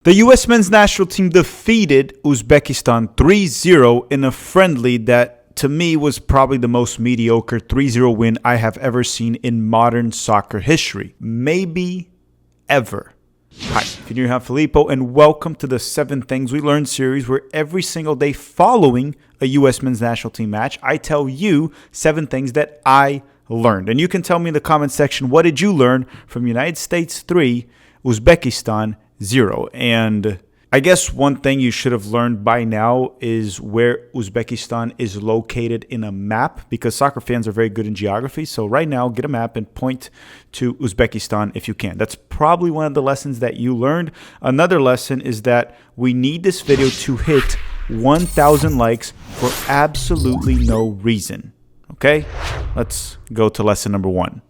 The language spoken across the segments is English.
The U.S. men's national team defeated Uzbekistan 3-0 in a friendly that, to me, was probably the most mediocre 3-0 win I have ever seen in modern soccer history. Maybe ever. Hi, I'm Filippo, and welcome to the 7 Things We Learned series, where every single day following a U.S. men's national team match, I tell you 7 things that I learned. And you can tell me in the comment section, what did you learn from United States 3, Uzbekistan 0? And I guess one thing you should have learned by now is where Uzbekistan is located in a map, because soccer fans are very good in geography. So right now, get a map and point to Uzbekistan if you can. That's probably one of the lessons that you learned. Another lesson is that we need this video to hit 1,000 likes for absolutely no reason. Okay, let's go to lesson number 1.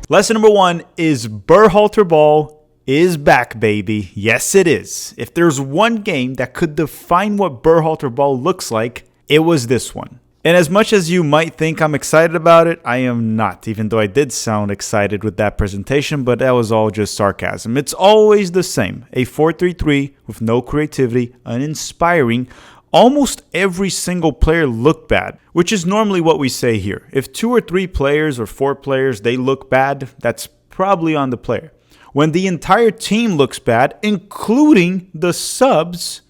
Lesson number 1 is Burhalter Ball is back, baby. Yes, it is. If there's one game that could define what Burhalter Ball looks like, it was this one. And as much as you might think I'm excited about it, I am not, even though I did sound excited with that presentation, but that was all just sarcasm. It's always the same. A 4-3-3 with no creativity, uninspiring. Almost every single player looked bad, which is normally what we say here. If 2 or 3 players or 4 players, they look bad, that's probably on the player. When the entire team looks bad, including the subs,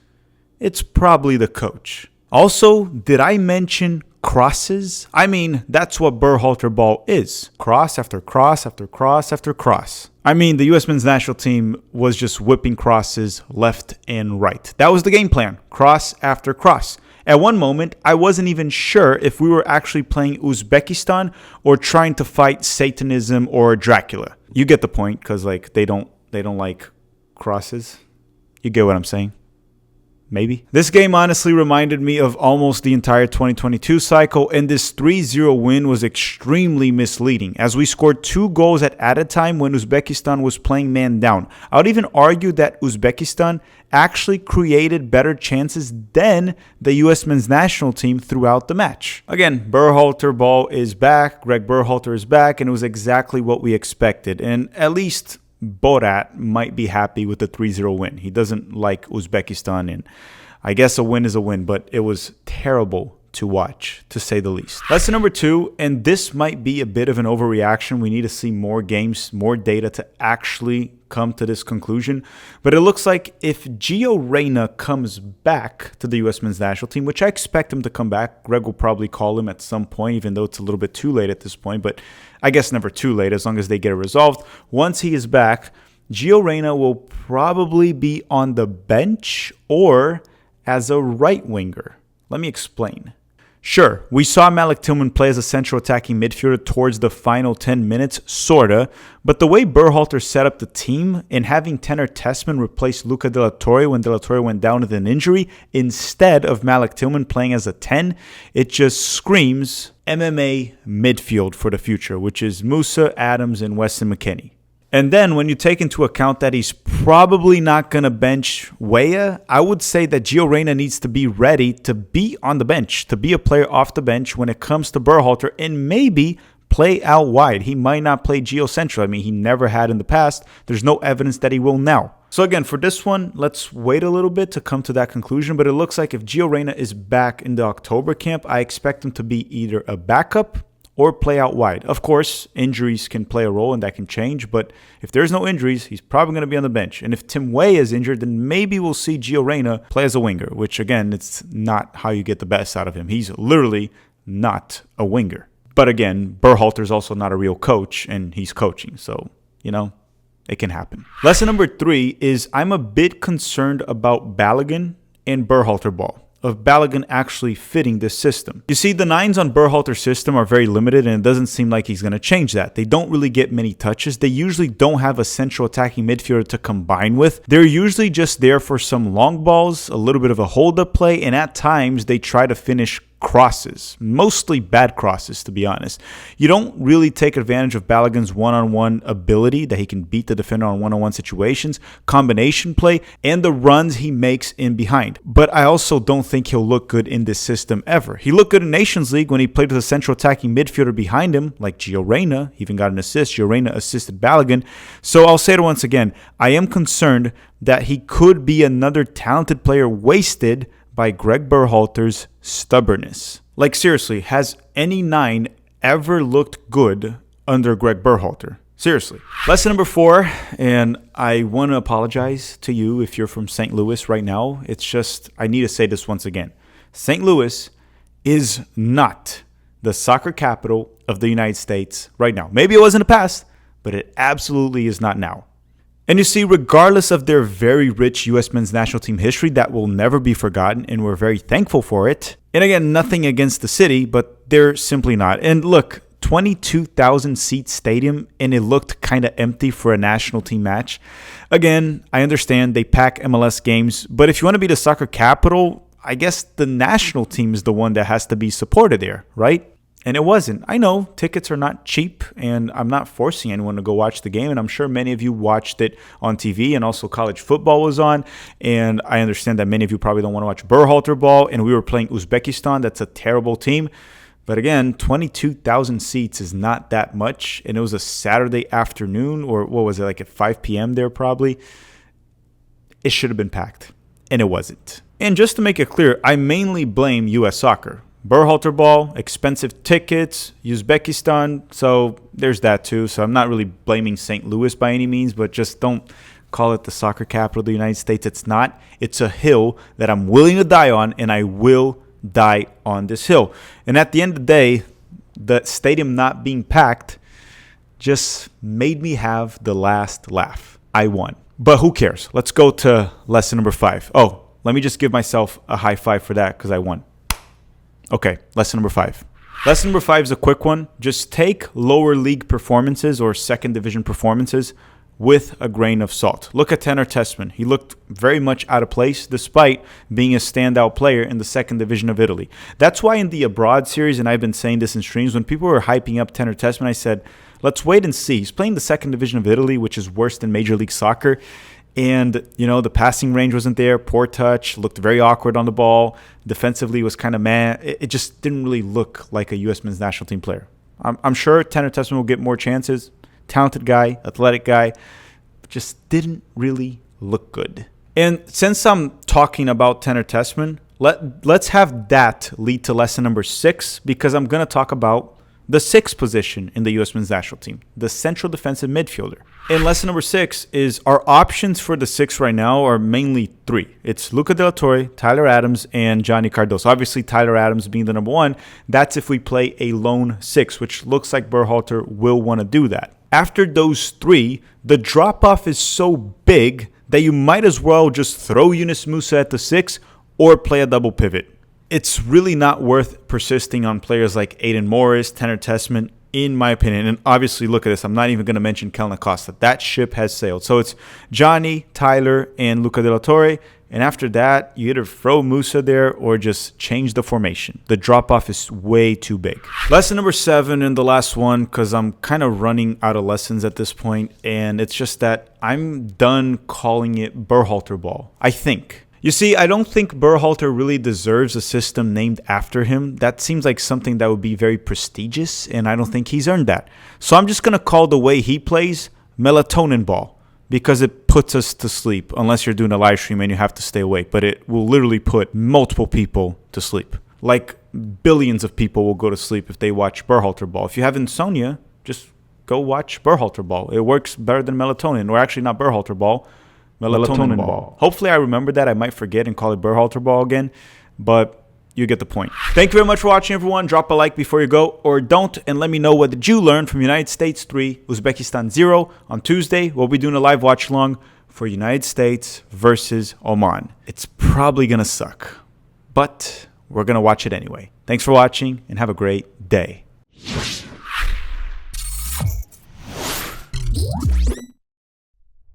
it's probably the coach. Also, did I mention crosses? I mean, that's what Burhalter Ball is. Cross after cross after cross after cross. I mean, the U.S. men's national team was just whipping crosses left and right. That was the game plan. Cross after cross. At one moment, I wasn't even sure if we were actually playing Uzbekistan or trying to fight Satanism or Dracula. You get the point, because they don't like crosses. You get what I'm saying? Maybe. This game honestly reminded me of almost the entire 2022 cycle, and this 3-0 win was extremely misleading, as we scored 2 goals at a time when Uzbekistan was playing man down. I would even argue that Uzbekistan actually created better chances than the U.S. men's national team throughout the match. Again, Burhalter Ball is back, Gregg Berhalter is back, and it was exactly what we expected, and at least Borat might be happy with the 3-0 win. He doesn't like Uzbekistan, and I guess a win is a win, but it was terrible to watch, to say the least. Lesson number 2, and this might be a bit of an overreaction. We need to see more games, more data to actually come to this conclusion. But it looks like if Gio Reyna comes back to the U.S. men's national team, which I expect him to come back, Greg will probably call him at some point, even though it's a little bit too late at this point. But I guess never too late, as long as they get it resolved. Once he is back, Gio Reyna will probably be on the bench or as a right winger. Let me explain. Sure, we saw Malik Tillman play as a central attacking midfielder towards the final 10 minutes, sorta, but the way Burhalter set up the team and having Tenor Tessman replace Luca De La Torre when De La Torre went down with an injury instead of Malik Tillman playing as a 10, it just screams MMA midfield for the future, which is Musa, Adams, and Weston McKennie. And then when you take into account that he's probably not going to bench Weah, I would say that Gio Reyna needs to be ready to be on the bench, to be a player off the bench when it comes to Burhalter, and maybe play out wide. He might not play Gio central. I mean, he never had in the past. There's no evidence that he will now. So again, for this one, let's wait a little bit to come to that conclusion. But it looks like if Gio Reyna is back in the October camp, I expect him to be either a backup or play out wide. Of course, injuries can play a role and that can change, but if there's no injuries, he's probably going to be on the bench. And if Tim Weah is injured, then maybe we'll see Gio Reyna play as a winger, which again, it's not how you get the best out of him. He's literally not a winger. But again, Burhalter's also not a real coach, and he's coaching, so, it can happen. Lesson number 3 is I'm a bit concerned about baligan and Burhalter Ball, of baligan actually fitting this system. You see, the 9s on Burhalter's system are very limited, and it doesn't seem like he's going to change that. They don't really get many touches. They usually don't have a central attacking midfielder to combine with. They're usually just there for some long balls, a little bit of a hold-up play, and at times they try to finish crosses, mostly bad crosses, to be honest. You don't really take advantage of Baligan's one-on-one ability that he can beat the defender on one-on-one situations, combination play, and the runs he makes in behind. But I also don't think he'll look good in this system ever. He looked good in Nations League when he played with a central attacking midfielder behind him, like Gio Reyna. He even got an assist. Gio Reyna assisted Baligan. So I'll say it once again, I am concerned that he could be another talented player wasted by Gregg Berhalter's stubbornness. Like seriously, has any 9 ever looked good under Gregg Berhalter? Seriously. Lesson number 4, and I want to apologize to you if you're from St. Louis right now. It's just, I need to say this once again. St. Louis is not the soccer capital of the United States right now. Maybe it was in the past, but it absolutely is not now. And you see, regardless of their very rich U.S. men's national team history that will never be forgotten, and we're very thankful for it. And again, nothing against the city, but they're simply not. And look, 22,000 seat stadium, and it looked kind of empty for a national team match. Again, I understand they pack MLS games, but if you want to be the soccer capital, I guess the national team is the one that has to be supported there, right? And it wasn't. I know tickets are not cheap, and I'm not forcing anyone to go watch the game. And I'm sure many of you watched it on TV, and also college football was on. And I understand that many of you probably don't want to watch Burhalter Ball. And we were playing Uzbekistan. That's a terrible team. But again, 22,000 seats is not that much. And it was a Saturday afternoon, or what was it, like at 5 p.m. there probably. It should have been packed, and it wasn't. And just to make it clear, I mainly blame U.S. soccer. Burhalter Ball, expensive tickets, Uzbekistan, so there's that too. So I'm not really blaming St. Louis by any means, but just don't call it the soccer capital of the United States. It's not. It's a hill that I'm willing to die on, and I will die on this hill. And at the end of the day, the stadium not being packed just made me have the last laugh. I won. But who cares? Let's go to lesson number 5. Oh, let me just give myself a high five for that because I won. Okay, lesson number 5. Lesson number 5 is a quick one. Just take lower league performances or second division performances with a grain of salt. Look at Tanner Tessman. He looked very much out of place despite being a standout player in the second division of Italy. That's why in the Abroad series, and I've been saying this in streams, when people were hyping up Tanner Tessman, I said, let's wait and see. He's playing the second division of Italy, which is worse than Major League Soccer. And, you know, the passing range wasn't there. Poor touch. Looked very awkward on the ball. Defensively was kind of meh. It just didn't really look like a U.S. men's national team player. I'm sure Tanner Tessman will get more chances. Talented guy, athletic guy. Just didn't really look good. And since I'm talking about Tanner Tessman, let's have that lead to lesson number 6, because I'm going to talk about the 6th position in the U.S. men's national team, the central defensive midfielder. And lesson number 6 is our options for the 6 right now are mainly 3. It's Luca De La Torre, Tyler Adams, and Johnny Cardoso. Obviously, Tyler Adams being the number 1, that's if we play a lone 6, which looks like Burhalter will want to do that. After those 3, the drop-off is so big that you might as well just throw Yunus Musa at the 6 or play a double pivot. It's really not worth persisting on players like Aiden Morris, Tanner Tessman, in my opinion. And obviously, look at this. I'm not even going to mention Kellan Acosta. That ship has sailed. So it's Johnny, Tyler, and Luca De La Torre. And after that, you either throw Musa there or just change the formation. The drop-off is way too big. Lesson number 7 and the last one, because I'm kind of running out of lessons at this point. And it's just that I'm done calling it Burhalter Ball, I think. You see, I don't think Burhalter really deserves a system named after him. That seems like something that would be very prestigious, and I don't think he's earned that. So I'm just going to call the way he plays Melatonin Ball, because it puts us to sleep, unless you're doing a live stream and you have to stay awake. But it will literally put multiple people to sleep. Like billions of people will go to sleep if they watch Burhalter Ball. If you have insomnia, just go watch Burhalter Ball. It works better than melatonin, or actually not Burhalter Ball. Melatonin Ball. Hopefully I remember that. I might forget and call it Burhalter Ball again, but you get the point. Thank you very much for watching, everyone. Drop a like before you go, or don't, and let me know what did you learn from United States 3, Uzbekistan 0 on Tuesday. We'll be doing a live watch along for United States versus Oman. It's probably going to suck, but we're going to watch it anyway. Thanks for watching, and have a great day.